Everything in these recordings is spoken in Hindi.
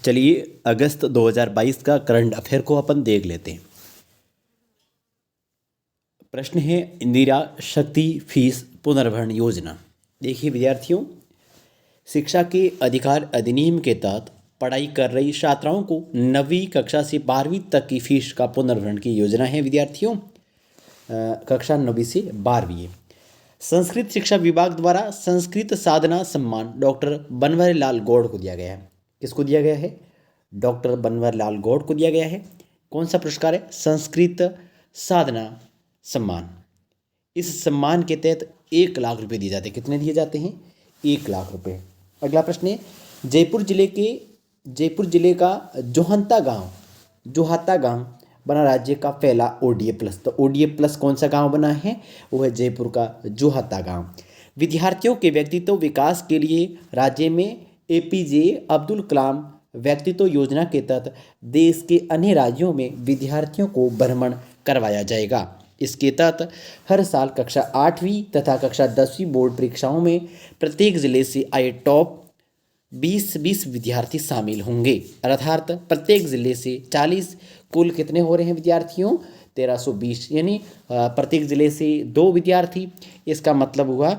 चलिए अगस्त 2022 का करंट अफेयर को अपन देख लेते हैं। प्रश्न है इंदिरा शक्ति फीस पुनर्भरण योजना। देखिए विद्यार्थियों, शिक्षा के अधिकार अधिनियम के तहत पढ़ाई कर रही छात्राओं को 9वीं कक्षा से 12वीं तक की फीस का पुनर्भरण की योजना है। विद्यार्थियों, कक्षा 9वीं से 12वीं। संस्कृत शिक्षा विभाग द्वारा संस्कृत साधना सम्मान डॉक्टर बनवारीलाल गौड़ को दिया गया है। किसको दिया गया है? डॉक्टर बनवारीलाल गौड़ को दिया गया है। कौन सा पुरस्कार है? संस्कृत साधना सम्मान। इस सम्मान के तहत 1 लाख रुपए दिए जाते हैं। कितने दिए जाते हैं? 1 लाख रुपए। अगला प्रश्न है जयपुर जिले का जोहाता गांव बना राज्य का पहला ODA प्लस। तो ODA प्लस कौन सा गांव बना है? वो है जयपुर का जोहाता गांव। विद्यार्थियों के व्यक्तित्व विकास के लिए राज्य में APJ अब्दुल कलाम व्यक्तित्व योजना के तहत देश के अन्य राज्यों में विद्यार्थियों को भ्रमण करवाया जाएगा। इसके तहत हर साल कक्षा 8वीं तथा कक्षा 10वीं बोर्ड परीक्षाओं में प्रत्येक जिले से आए टॉप 20 विद्यार्थी शामिल होंगे। अर्थात प्रत्येक जिले से 40, कुल कितने हो रहे हैं विद्यार्थियों? 1320, यानी प्रत्येक जिले से 2 विद्यार्थी। इसका मतलब हुआ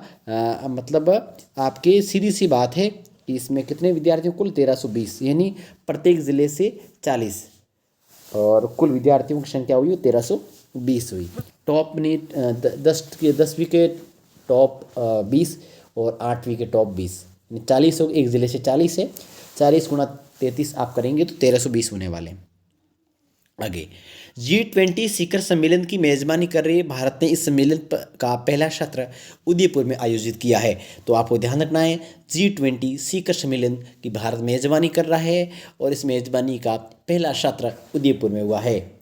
मतलब आपके सीधी सी बात है कि इसमें कितने विद्यार्थियों? कुल 1320, यानी प्रत्येक जिले से 40 और कुल विद्यार्थियों की संख्या हुई 1320 हुई। टॉप ने 10वीं के टॉप 20 और 8वीं के टॉप 20, 40 हो। एक ज़िले से 40 है, 40 गुणा 33 आप करेंगे तो 1320 होने वाले। आगे G20 शिखर सम्मेलन की मेजबानी कर रही भारत ने इस सम्मेलन का पहला सत्र उदयपुर में आयोजित किया है। तो आपको ध्यान रखना है, G20 शिखर सम्मेलन की भारत मेजबानी कर रहा है और इस मेजबानी का पहला सत्र उदयपुर में हुआ है।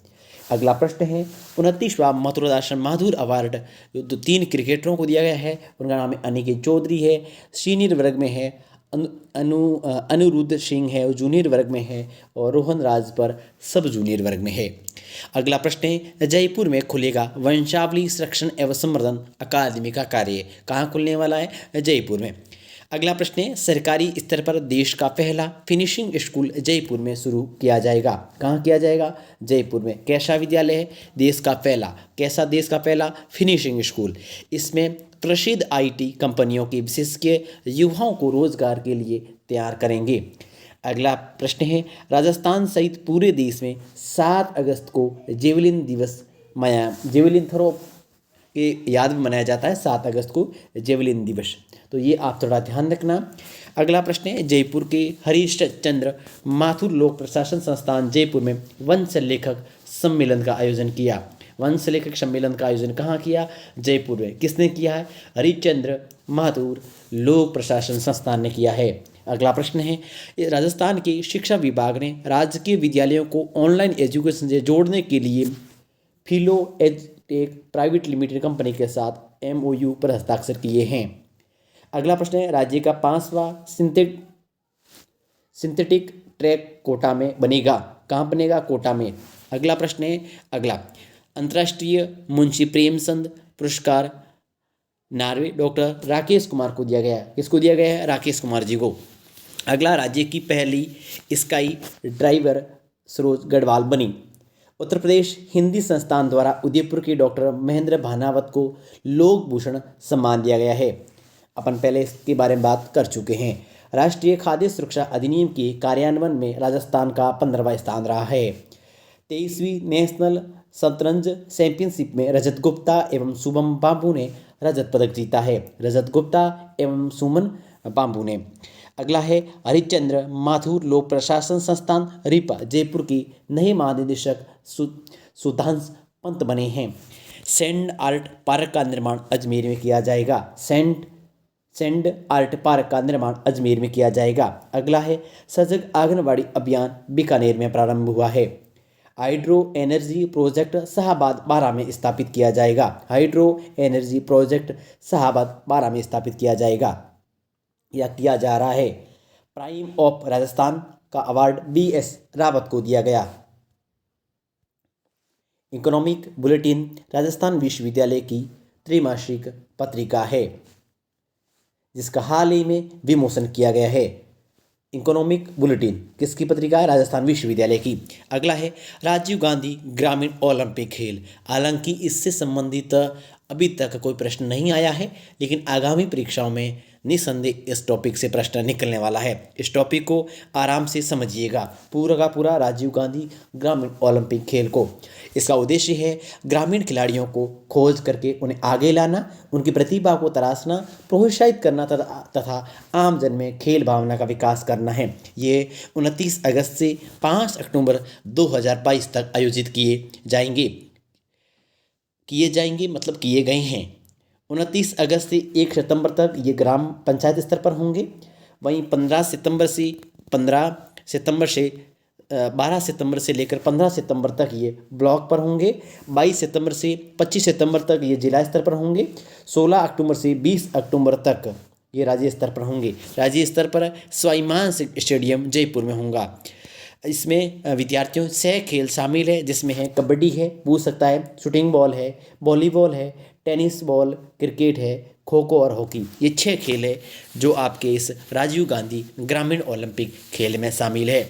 अगला प्रश्न है 29वां मथुरादास माधुर अवार्ड जो 3 क्रिकेटरों को दिया गया है। उनका नाम है अनिकेत चौधरी है, सीनियर वर्ग में है। अनिरुद्ध सिंह है, वो जूनियर वर्ग में है। और रोहन राजपर सब जूनियर वर्ग में है। अगला प्रश्न है जयपुर में खुलेगा वंशावली संरक्षण एवं संवर्धन अकादमी का कार्य। कहाँ खुलने वाला है? जयपुर में। अगला प्रश्न है सरकारी स्तर पर देश का पहला फिनिशिंग स्कूल जयपुर में शुरू किया जाएगा। कहाँ किया जाएगा? जयपुर में। कैसा विद्यालय है? देश का पहला। कैसा देश का पहला? Finishing school. इसमें प्रसिद्ध IT कंपनियों के विशेषज्ञ युवाओं को रोजगार के लिए तैयार करेंगे। अगला प्रश्न है राजस्थान सहित पूरे देश में 7 अगस्त को जेवलिन थ्रो के याद में मनाया जाता है। 7 अगस्त को जेवलिन दिवस। तो ये आप थोड़ा ध्यान रखना। अगला प्रश्न है जयपुर के हरीशचंद्र माथुर लोक प्रशासन संस्थान जयपुर में वंश लेखक सम्मेलन का आयोजन किया। वंश लेखक सम्मेलन का आयोजन कहाँ किया? जयपुर में। किसने किया है? हरिश्चंद्र माथुर लोक प्रशासन संस्थान ने किया है। अगला प्रश्न है राजस्थान के शिक्षा विभाग ने राजकीय विद्यालयों को ऑनलाइन एजुकेशन से जोड़ने के लिए फिलो एडटेक प्राइवेट लिमिटेड कंपनी के साथ MOU पर हस्ताक्षर किए हैं। अगला प्रश्न है राज्य का 5वां सिंथेटिक ट्रैक कोटा में बनेगा। कहाँ बनेगा? कोटा में। अगला प्रश्न है अंतर्राष्ट्रीय मुंशी प्रेमचंद पुरस्कार नार्वे डॉक्टर राकेश कुमार को दिया गया। किसको दिया गया है? राकेश कुमार जी को। अगला राज्य की पहली स्काई ड्राइवर सरोज गढ़वाल बनी। उत्तर प्रदेश हिंदी संस्थान द्वारा उदयपुर के डॉक्टर महेंद्र भानावत को लोक भूषण सम्मान दिया गया है। अपन पहले इसके बारे में बात कर चुके हैं। राष्ट्रीय खाद्य सुरक्षा अधिनियम के कार्यान्वयन में राजस्थान का 15वां स्थान रहा है। 23वीं नेशनल शतरंज चैंपियनशिप में रजत गुप्ता एवं शुभम बाबू ने रजत पदक जीता है। रजत गुप्ता एवं सुमन बाबू ने। अगला है हरिश्चंद्र माथुर लोक प्रशासन संस्थान रिपा जयपुर की नए महानिदेशक सुधांश पंत बने हैं। सेंड आर्ट पार्क का निर्माण अजमेर में किया जाएगा। सेंड आर्ट पार्क का निर्माण अजमेर में किया जाएगा। अगला है सजग आंगनबाड़ी अभियान बीकानेर में प्रारंभ हुआ है। हाइड्रो एनर्जी प्रोजेक्ट शाहबाद 12 में स्थापित किया जाएगा। हाइड्रो एनर्जी प्रोजेक्ट शाहबाद 12 में स्थापित किया जाएगा या किया जा रहा है। प्राइम ऑफ राजस्थान का अवार्ड BS रावत को दिया गया। इकोनॉमिक बुलेटिन राजस्थान विश्वविद्यालय की त्रैमासिक पत्रिका है जिसका हाल ही में विमोचन किया गया है। इकोनॉमिक बुलेटिन किसकी पत्रिका है? राजस्थान विश्वविद्यालय की। अगला है राजीव गांधी ग्रामीण ओलंपिक खेल। हालांकि इससे संबंधित अभी तक कोई प्रश्न नहीं आया है, लेकिन आगामी परीक्षाओं में निस्संदेह इस टॉपिक से प्रश्न निकलने वाला है। इस टॉपिक को आराम से समझिएगा, पूरा का पूरा राजीव गांधी ग्रामीण ओलंपिक खेल को। इसका उद्देश्य है ग्रामीण खिलाड़ियों को खोज करके उन्हें आगे लाना, उनकी प्रतिभा को तराशना, प्रोत्साहित करना तथा आम जन में खेल भावना का विकास करना है। ये 29 अगस्त से 5 अक्टूबर 2022 तक आयोजित किए जाएंगे मतलब किए गए हैं। 29 अगस्त से 1 सितंबर तक ये ग्राम पंचायत स्तर पर होंगे। वहीं 12 सितंबर से लेकर 15 सितंबर तक ये ब्लॉक पर होंगे। 22 सितंबर से 25 सितंबर तक ये जिला स्तर पर होंगे। 16 अक्टूबर से 20 अक्टूबर तक ये राज्य स्तर पर होंगे। राज्य स्तर पर स्वाभिमान स्टेडियम जयपुर में होगा। इसमें विद्यार्थियों 6 खेल शामिल है, जिसमें है कबड्डी है, पूछ सकता है, शूटिंग बॉल है, वॉलीबॉल है, टेनिस बॉल, क्रिकेट है, खो खो और हॉकी। ये 6 खेल है जो आपके इस राजीव गांधी ग्रामीण ओलंपिक खेल में शामिल है।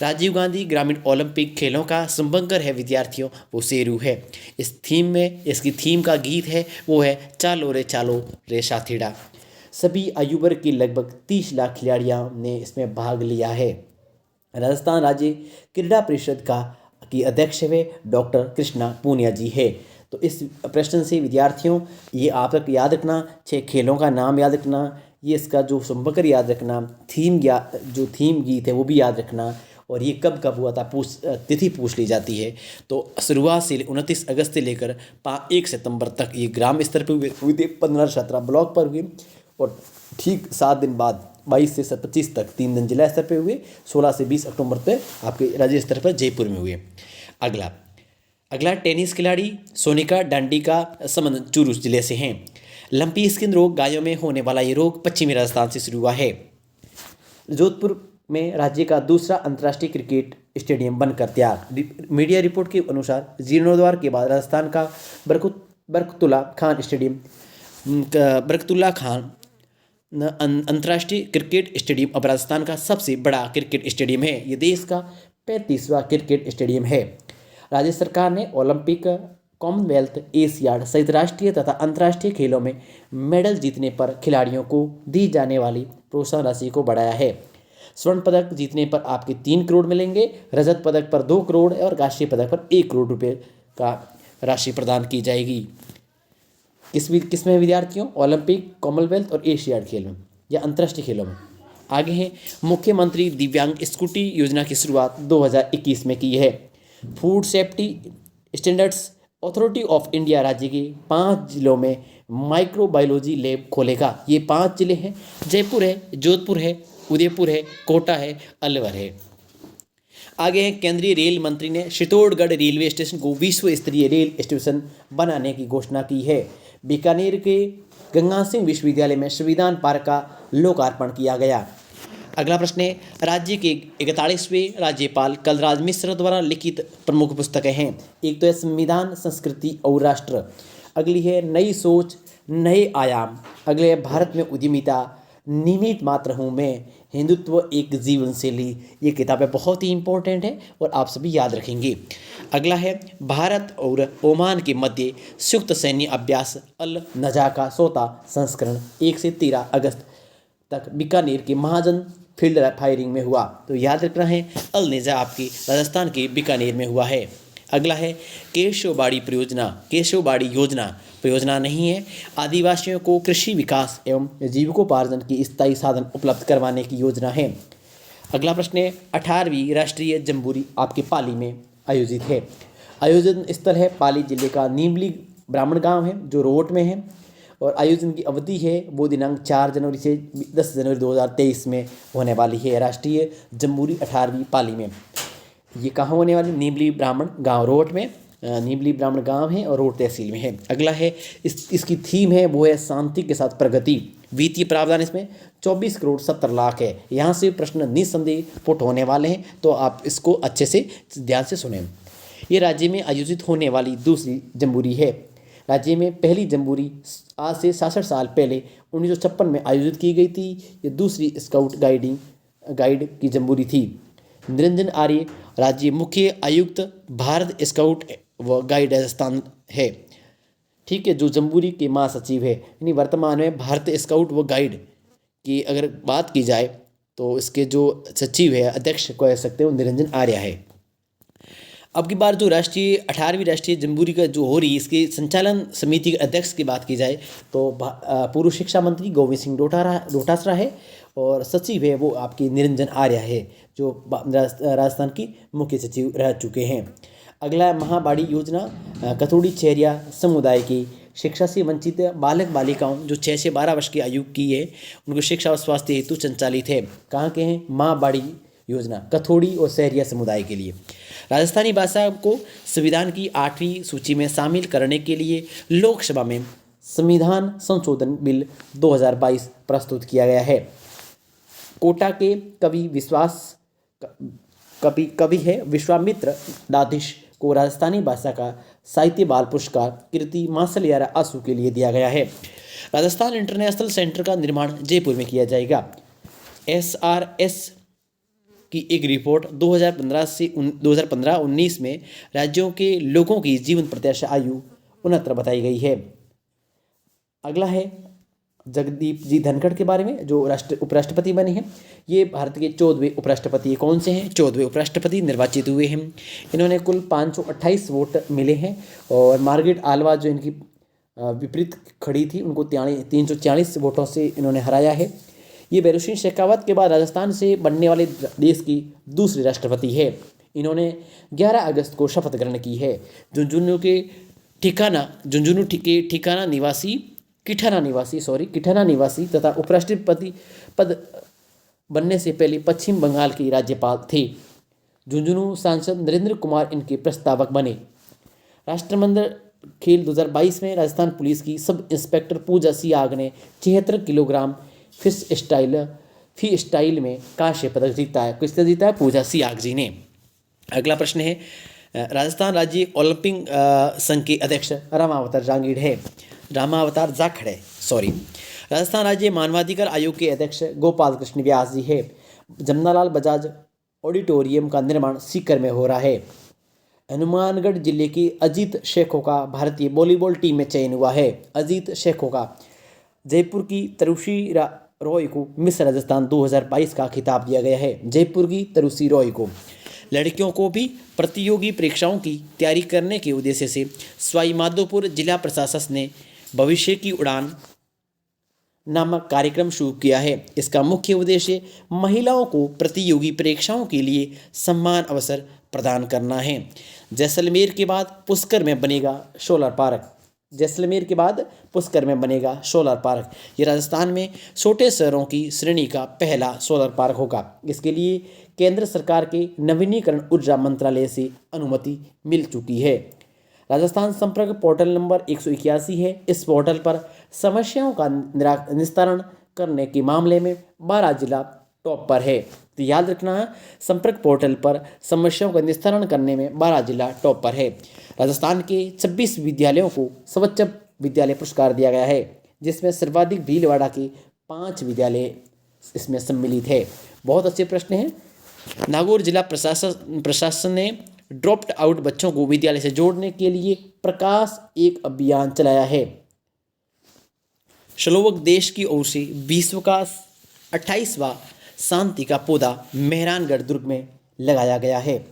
राजीव गांधी ग्रामीण ओलंपिक खेलों का शुभंकर है विद्यार्थियों, वो शेरू है। इसकी थीम का गीत है वो है चालो रे साथीड़ा। सभी आयु वर्ग के लगभग 30 लाख खिलाड़ियों ने इसमें भाग लिया है। राजस्थान राज्य क्रीड़ा परिषद की अध्यक्ष वे डॉक्टर कृष्णा पूनिया जी है। तो इस प्रश्न से विद्यार्थियों ये आप तक याद रखना, 6 खेलों का नाम याद रखना, ये इसका जो संबकर याद रखना, जो थीम गीत है वो भी याद रखना, और ये कब कब हुआ था तिथि पूछ ली जाती है। तो शुरुआत से 29 अगस्त से लेकर 1 सितंबर तक ये ग्राम स्तर पर हुए थे, 15-17 ब्लॉक पर हुए, और ठीक 7 दिन बाद 22 से 25 तक 3 दिन जिला स्तर पे हुए। 16 से 20 अक्टूबर तक आपके राज्य स्तर पर जयपुर में हुए। अगला टेनिस खिलाड़ी सोनिका डांडी का संबंध चूरू जिले से हैं। लंपी स्किन रोग गायों में होने वाला ये रोग पश्चिमी राजस्थान से शुरू हुआ है। जोधपुर में राज्य का दूसरा अंतर्राष्ट्रीय क्रिकेट स्टेडियम बनकर तैयार। मीडिया रिपोर्ट के अनुसार जीर्णोद्धार के बाद राजस्थान का बरकतुल्ला खान अंतर्राष्ट्रीय क्रिकेट स्टेडियम अब राजस्थान का सबसे बड़ा क्रिकेट स्टेडियम है। ये देश का 35वां क्रिकेट स्टेडियम है। राज्य सरकार ने ओलंपिक, कॉमनवेल्थ, एशियाड सहित राष्ट्रीय तथा अंतर्राष्ट्रीय खेलों में मेडल जीतने पर खिलाड़ियों को दी जाने वाली प्रोत्साहन राशि को बढ़ाया है। स्वर्ण पदक जीतने पर आपके 3 करोड़ मिलेंगे, रजत पदक पर 2 करोड़ और कांस्य पदक पर 1 करोड़ रुपये का राशि प्रदान की जाएगी। किसमें विद्यार्थियों? ओलंपिक, कॉमनवेल्थ और एशियाड खेल में या अंतर्राष्ट्रीय खेलों में। आगे है मुख्यमंत्री दिव्यांग स्कूटी योजना की शुरुआत 2021 में की है। Food safety standards authority of India राज्य के 5 जिलों में माइक्रोबायोलॉजी लैब खोलेगा। ये 5 जिले हैं, जयपुर है, जोधपुर है, उदयपुर है, कोटा है, अलवर है। आगे है केंद्रीय रेल मंत्री ने चित्तौड़गढ़ रेलवे स्टेशन को विश्व स्तरीय रेल स्टेशन बनाने की घोषणा की है। बीकानेर के गंगा सिंह विश्वविद्यालय में संविधान पार्क का लोकार्पण किया गया। अगला प्रश्न है राज्य के 41वें राज्यपाल कलराज मिश्र द्वारा लिखित प्रमुख पुस्तकें हैं। एक तो है संविधान, संस्कृति और राष्ट्र। अगली है नई सोच, नए आयाम। अगले है भारत में उद्यमिता, निमित्त मात्र हूँ मैं, हिंदुत्व एक जीवन शैली। ये किताबें बहुत ही इंपॉर्टेंट है और आप सभी याद रखेंगे। अगला है भारत और ओमान के मध्य संयुक्त सैन्य अभ्यास अल नजा का 4था संस्करण 1 से 13 अगस्त तक बीकानेर के महाजन फील्ड फायरिंग में हुआ। तो याद रखना है अल नजा आपकी राजस्थान के बीकानेर में हुआ है। अगला है केशवबाड़ी योजना नहीं है, आदिवासियों को कृषि विकास एवं जीविकोपार्जन की स्थायी साधन उपलब्ध करवाने की योजना है। अगला प्रश्न है 18वीं राष्ट्रीय जम्बूरी आपके पाली में आयोजित है। आयोजन स्थल है पाली जिले का नीमली ब्राह्मण गांव है जो रोहट में है, और आयोजन की अवधि है वो दिनांक 4 जनवरी से 10 जनवरी 2023 में होने वाली है। राष्ट्रीय जम्बूरी 18वीं पाली में ये कहाँ होने वाली? नीमली ब्राह्मण गांव रोहट में, नीमली ब्राह्मण गांव है और रोहट तहसील में है। अगला है इसकी थीम है वो है शांति के साथ प्रगति। वित्तीय प्रावधान इसमें 24 करोड़ 70 लाख है। यहाँ से प्रश्न निस्संदेह पुट होने वाले हैं, तो आप इसको अच्छे से ध्यान से सुनें। ये राज्य में आयोजित होने वाली दूसरी जम्बूरी है। राज्य में पहली जम्बूरी आज से 66 साल पहले 1956 में आयोजित की गई थी। ये दूसरी स्काउट गाइडिंग गाइड की जम्बूरी थी। निरंजन आर्य राज्य मुख्य आयुक्त भारत स्काउट व गाइड राजस्थान है। ठीक है, जो जम्बूरी के महासचिव है, यानी वर्तमान में भारत स्काउट व गाइड की अगर बात की जाए तो इसके जो सचिव है, अध्यक्ष कह सकते हैं, वो निरंजन आर्य है। अब की बार जो 18वीं राष्ट्रीय जम्बूरी का जो हो रही है, इसके संचालन समिति के अध्यक्ष की बात की जाए तो पूर्व शिक्षा मंत्री गोविंद सिंह डोटासरा है और सचिव है वो आपकी निरंजन आर्य है, जो राजस्थान की मुख्य सचिव रह चुके हैं। अगला महाबाड़ी योजना कथोड़ी चेरिया समुदाय की शिक्षा से वंचित बालक बालिकाओं जो 6 से 12 वर्ष की आयु की है, उनको शिक्षा और स्वास्थ्य हेतु संचालित है। कहाँ के हैं? महाबाड़ी योजना कथोड़ी और सहरिया समुदाय के लिए। राजस्थानी भाषा को संविधान की 8वीं सूची में शामिल करने के लिए लोकसभा में संविधान संशोधन बिल 2022 प्रस्तुत किया गया है। कोटा के कवि है विश्वामित्र दादिश को राजस्थानी भाषा का साहित्य बाल पुरस्कार कीर्ति मासलियारा आंसू के लिए दिया गया है। राजस्थान इंटरनेशनल सेंटर का निर्माण जयपुर में किया जाएगा। SRS की एक रिपोर्ट 2015-19 में राज्यों के लोगों की जीवन प्रत्याशा आयु 69 बताई गई है। अगला है जगदीप जी धनखड़ के बारे में, जो उपराष्ट्रपति बने हैं। ये भारत के 14वें उपराष्ट्रपति। कौन से हैं? 14वें उपराष्ट्रपति निर्वाचित हुए हैं। इन्होंने कुल 528 वोट मिले हैं और मार्गरेट आल्वा जो इनकी विपरीत खड़ी थी, उनको 340 वोटों से इन्होंने हराया है। ये बैरुसिंह शेखावत के बाद राजस्थान से बनने वाले देश की दूसरी राष्ट्रपति है। इन्होंने 11 अगस्त को शपथ ग्रहण की है। झुंझुनू के किठाना निवासी तथा उपराष्ट्रपति पद बनने से पहले पश्चिम बंगाल के राज्यपाल थे। झुंझुनू सांसद नरेंद्र कुमार इनके प्रस्तावक बने। राष्ट्रमंडल खेल 2022 में राजस्थान पुलिस की सब इंस्पेक्टर पूजा सियाग ने 76 किलोग्राम फ्री स्टाइल में कांस्य पदक जीता है। किसने जीता है? पूजा सियाग जी ने। अगला प्रश्न है, राजस्थान राज्य ओलंपिक संघ के अध्यक्ष रामावतार जाखड़ है। राजस्थान राज्य मानवाधिकार आयोग के अध्यक्ष गोपाल कृष्ण व्यास जी है। जमनालाल बजाज ऑडिटोरियम का निर्माण सीकर में हो रहा है। हनुमानगढ़ जिले के अजीत शेखों का भारतीय वॉलीबॉल टीम में चयन हुआ है। अजीत शेखों का जयपुर की तरुषी रॉय को मिस राजस्थान 2022 का खिताब दिया गया है। जयपुर की तरुषी रॉय को। लड़कियों को भी प्रतियोगी परीक्षाओं की तैयारी करने के उद्देश्य से सवाई माधोपुर जिला प्रशासन ने भविष्य की उड़ान नामक कार्यक्रम शुरू किया है। इसका मुख्य उद्देश्य महिलाओं को प्रतियोगी परीक्षाओं के लिए समान अवसर प्रदान करना है। जैसलमेर के बाद पुष्कर में बनेगा सोलर पार्क। ये राजस्थान में छोटे शहरों की श्रेणी का पहला सोलर पार्क होगा। इसके लिए केंद्र सरकार के नवीनीकरण ऊर्जा मंत्रालय से अनुमति मिल चुकी है। राजस्थान संपर्क पोर्टल नंबर 181 है। इस पोर्टल पर समस्याओं का निस्तारण करने के मामले में 12 जिला टॉप पर है। तो याद रखना है, संपर्क पोर्टल पर समस्याओं का निस्तारण करने में 12 जिला टॉप पर है। राजस्थान के 26 विद्यालयों को स्वच्छ विद्यालय पुरस्कार दिया गया है, जिसमें सर्वाधिक भीलवाड़ा के 5 विद्यालय इसमें सम्मिलित है। बहुत अच्छे प्रश्न हैं। नागौर जिला प्रशासन ने ड्रॉप्ड आउट बच्चों को विद्यालय से जोड़ने के लिए प्रकाश एक अभियान चलाया है। श्लोक देश की ओर से विश्व का 28वां शांति का पौधा मेहरानगढ़ दुर्ग में लगाया गया है।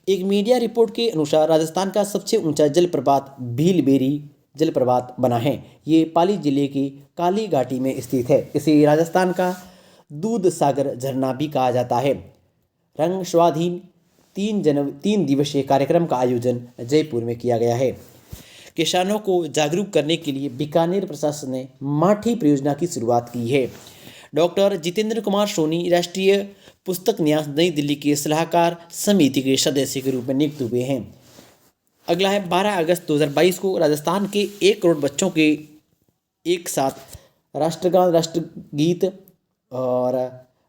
एक मीडिया रिपोर्ट के अनुसार राजस्थान का सबसे ऊंचा जलप्रपात भीलबेरी जलप्रपात बना है। ये पाली जिले की काली घाटी में स्थित है। इसे राजस्थान का दूध सागर झरना भी कहा जाता है। रंग स्वाधीन 3 दिवसीय कार्यक्रम का आयोजन जयपुर में किया गया है। किसानों को जागरूक करने के लिए बीकानेर प्रशासन ने माठी परियोजना की शुरुआत की है। डॉक्टर जितेंद्र कुमार सोनी राष्ट्रीय पुस्तक न्यास नई दिल्ली के सलाहकार समिति के सदस्य के रूप में नियुक्त हुए हैं। अगला है 12 अगस्त 2022 को राजस्थान के 1 करोड़ बच्चों के एक साथ राष्ट्रगान, राष्ट्रगीत और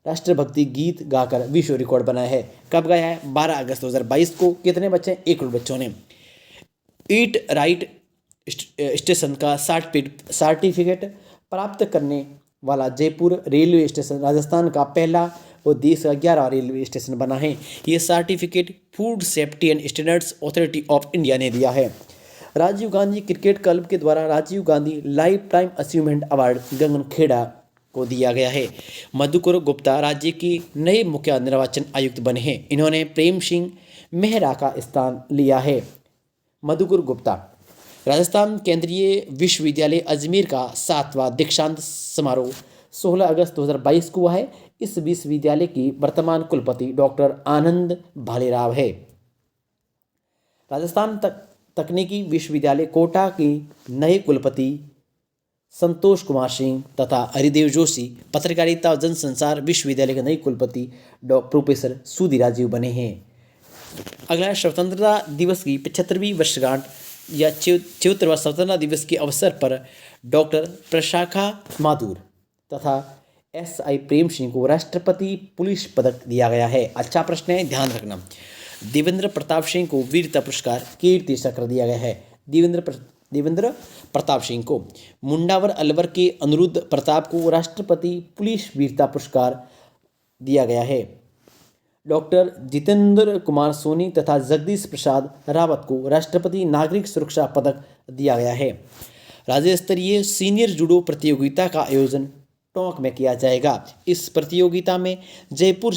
राष्ट्रभक्ति गीत गाकर विश्व रिकॉर्ड बनाया है। कब गाया है? 12 अगस्त 2022 को। कितने बच्चे? 1 करोड़ बच्चों ने। ईट राइट स्टेशन का सर्टिफिकेट प्राप्त करने वाला जयपुर रेलवे स्टेशन राजस्थान का पहला और देश का 11वां रेलवे स्टेशन बना है। ये certificate food safety and standards authority of India ने दिया है। राजीव गांधी क्रिकेट क्लब के द्वारा Rajiv Gandhi lifetime achievement award Gagankheda को दिया गया है। मधुकर गुप्ता राज्य के नए मुख्य निर्वाचन आयुक्त बने हैं। इन्होंने प्रेम सिंह मेहरा का स्थान लिया है। मधुकर गुप्ता राजस्थान केंद्रीय विश्वविद्यालय अजमेर का 7वां दीक्षांत समारोह 16 अगस्त 2022 को हुआ है। इस विश्वविद्यालय की वर्तमान कुलपति डॉक्टर आनंद भालेराव है। राजस्थान तकनीकी विश्वविद्यालय कोटा के नए कुलपति संतोष कुमार सिंह तथा हरिदेव जोशी पत्रकारिता और जनसंचार विश्वविद्यालय के नए कुलपति प्रोफेसर सुधीर राजीव बने हैं। अगला स्वतंत्रता दिवस की 75वीं वर्षगांठ या 74वां स्वतंत्रता दिवस के अवसर पर डॉक्टर प्रशाखा माथुर तथा SI प्रेम सिंह को राष्ट्रपति पुलिस पदक दिया गया है। अच्छा प्रश्न है, ध्यान रखना। देवेंद्र प्रताप सिंह को वीरता पुरस्कार कीर्ति चक्र दिया गया है। देवेंद्र प्रताप सिंह को। मुंडावर अलवर के अनिरुद्ध प्रताप को राष्ट्रपति पुलिस वीरता पुरस्कार दिया गया है। डॉक्टर जितेंद्र कुमार सोनी तथा जगदीश प्रसाद रावत को राष्ट्रपति नागरिक सुरक्षा पदक दिया गया है। राज्य स्तरीय सीनियर जूडो प्रतियोगिता का आयोजन टोंक में किया जाएगा। इस प्रतियोगिता में जयपुर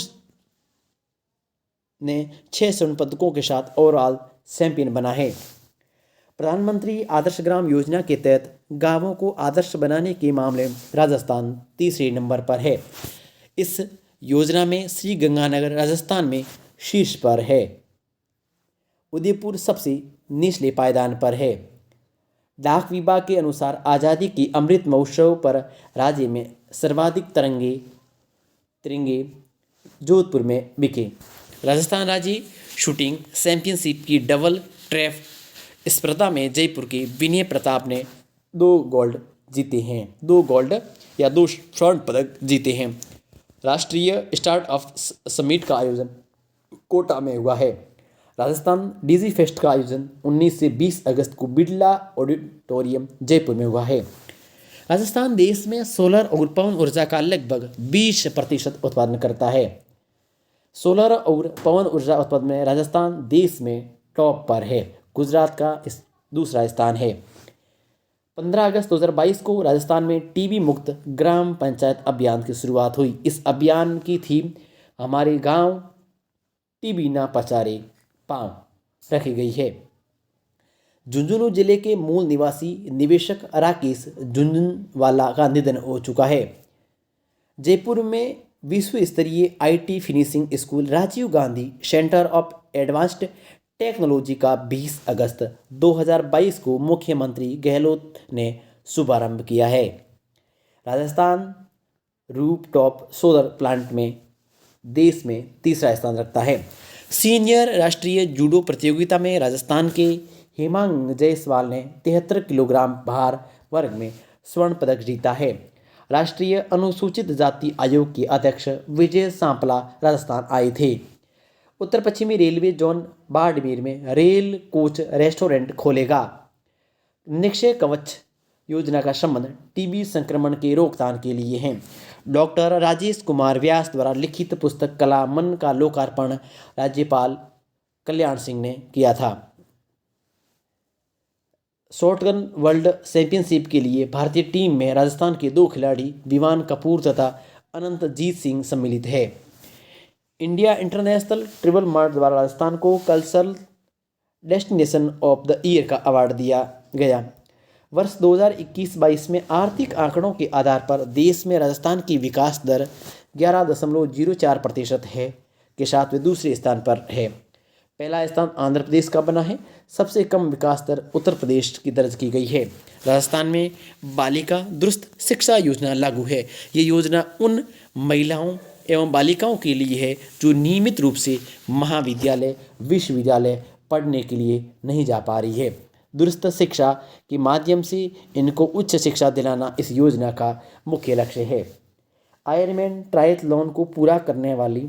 ने 6 स्वर्ण पदकों के साथ ओवरऑल चैंपियन बना है। प्रधानमंत्री आदर्श ग्राम योजना के तहत गांवों को आदर्श बनाने के मामले में राजस्थान तीसरे नंबर पर है। इस योजना में श्री गंगानगर राजस्थान में शीर्ष पर है। उदयपुर सबसे निचले पायदान पर है। डाक विभाग के अनुसार आज़ादी की अमृत महोत्सव पर राज्य में सर्वाधिक तिरंगे जोधपुर में बिके। राजस्थान राज्य शूटिंग चैंपियनशिप की डबल ट्रैप स्पर्धा में जयपुर के विनय प्रताप ने 2 गोल्ड जीते हैं। 2 गोल्ड या 2 स्वर्ण पदक जीते हैं। राष्ट्रीय स्टार्टअप समिट का आयोजन कोटा में हुआ है। राजस्थान डिजी फेस्ट का आयोजन 19 से 20 अगस्त को बिरला ऑडिटोरियम जयपुर में हुआ है। राजस्थान देश में सोलर और पवन ऊर्जा का लगभग 20% उत्पादन करता है। सोलर और पवन ऊर्जा उत्पादन में राजस्थान देश में टॉप पर है। गुजरात का दूसरा स्थान है। 15 अगस्त 2022 को राजस्थान में टीबी मुक्त ग्राम पंचायत अभियान की शुरुआत हुई। इस अभियान की थीम हमारे गांव टीबी ना पचारे पांव रखी गई है। झुंझुनू जिले के मूल निवासी निवेशक राकेश झुंझुनवाला का निधन हो चुका है। जयपुर में विश्व स्तरीय IT finishing school Rajiv Gandhi centre of advanced technology का 20 अगस्त 2022 को मुख्यमंत्री गहलोत ने शुभारंभ किया है। राजस्थान रूफटॉप सोलर प्लांट में देश में तीसरा स्थान रखता है। सीनियर राष्ट्रीय जूडो प्रतियोगिता में राजस्थान के हेमांग जायसवाल ने 73 किलोग्राम भार वर्ग में स्वर्ण पदक जीता है। राष्ट्रीय अनुसूचित जाति आयोग के अध्यक्ष विजय सांपला राजस्थान आए थे। उत्तर पश्चिमी रेलवे जोन बाड़मेर में रेल कोच रेस्टोरेंट खोलेगा। निक्षय कवच योजना का संबंध टीबी संक्रमण के रोकथाम के लिए है। डॉक्टर राजेश कुमार व्यास द्वारा लिखित पुस्तक कला मन का लोकार्पण राज्यपाल कल्याण सिंह ने किया था। शॉटगन वर्ल्ड चैंपियनशिप के लिए भारतीय टीम में राजस्थान के 2 खिलाड़ी विवान कपूर तथा अनंतजीत सिंह सम्मिलित है। इंडिया इंटरनेशनल ट्रिबल मार्ट द्वारा राजस्थान को cultural destination of the year का अवार्ड दिया गया। वर्ष 2021-22 में आर्थिक आंकड़ों के आधार पर देश में राजस्थान की विकास दर 11.04% है के साथ वे दूसरे स्थान पर है। पहला स्थान आंध्र प्रदेश का बना है। सबसे कम विकास दर उत्तर प्रदेश की दर्ज की गई है। राजस्थान में बालिका दुरुस्त शिक्षा योजना लागू है। ये योजना उन महिलाओं एवं बालिकाओं के लिए है जो नियमित रूप से महाविद्यालय विश्वविद्यालय पढ़ने के लिए नहीं जा पा रही है। दुरुस्त शिक्षा के माध्यम से इनको उच्च शिक्षा दिलाना इस योजना का मुख्य लक्ष्य है। आयरमैन ट्रायथलॉन को पूरा करने वाली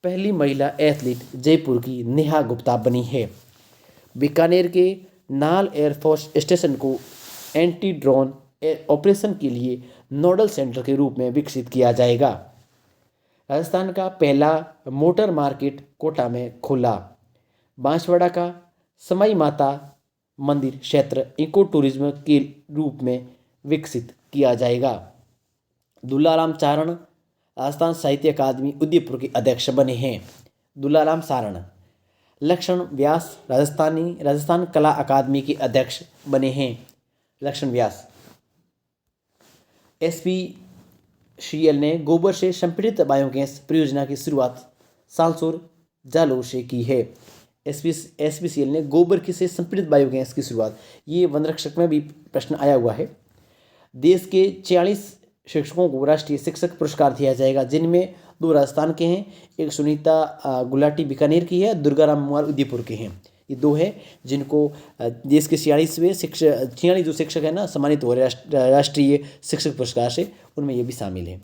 पहली महिला एथलीट जयपुर की नेहा गुप्ता बनी है। बीकानेर के नाल एयरफोर्स स्टेशन को एंटी ड्रोन ऑपरेशन के लिए नोडल सेंटर के रूप में विकसित किया जाएगा। राजस्थान का पहला मोटर मार्केट कोटा में खुला। बांसवाड़ा का समाई माता मंदिर क्षेत्र इको टूरिज्म के रूप में विकसित किया जाएगा। दुलाराम चारण राजस्थान साहित्य अकादमी उदयपुर के अध्यक्ष बने हैं। दुलाराम सारण। लक्ष्मण व्यास राजस्थान कला अकादमी के अध्यक्ष बने हैं। लक्ष्मण व्यास। SPCL ने गोबर से संपीड़ित बायोगैस परियोजना की शुरुआत सालसोर जालोर से की है। SPCL ने गोबर की से संपीड़ित बायोगैस की शुरुआत, ये वन रक्षक में भी प्रश्न आया हुआ है। देश के 46 शिक्षकों को राष्ट्रीय शिक्षक पुरस्कार दिया जाएगा, जिनमें 2 राजस्थान के हैं, एक सुनीता गुलाटी बीकानेर की है, दुर्गाराम मुआल उदयपुर के हैं। ये 2 है जिनको देश के 46 जो शिक्षक है ना सम्मानित हो रहे राष्ट्रीय शिक्षक पुरस्कार से, उनमें ये भी शामिल है।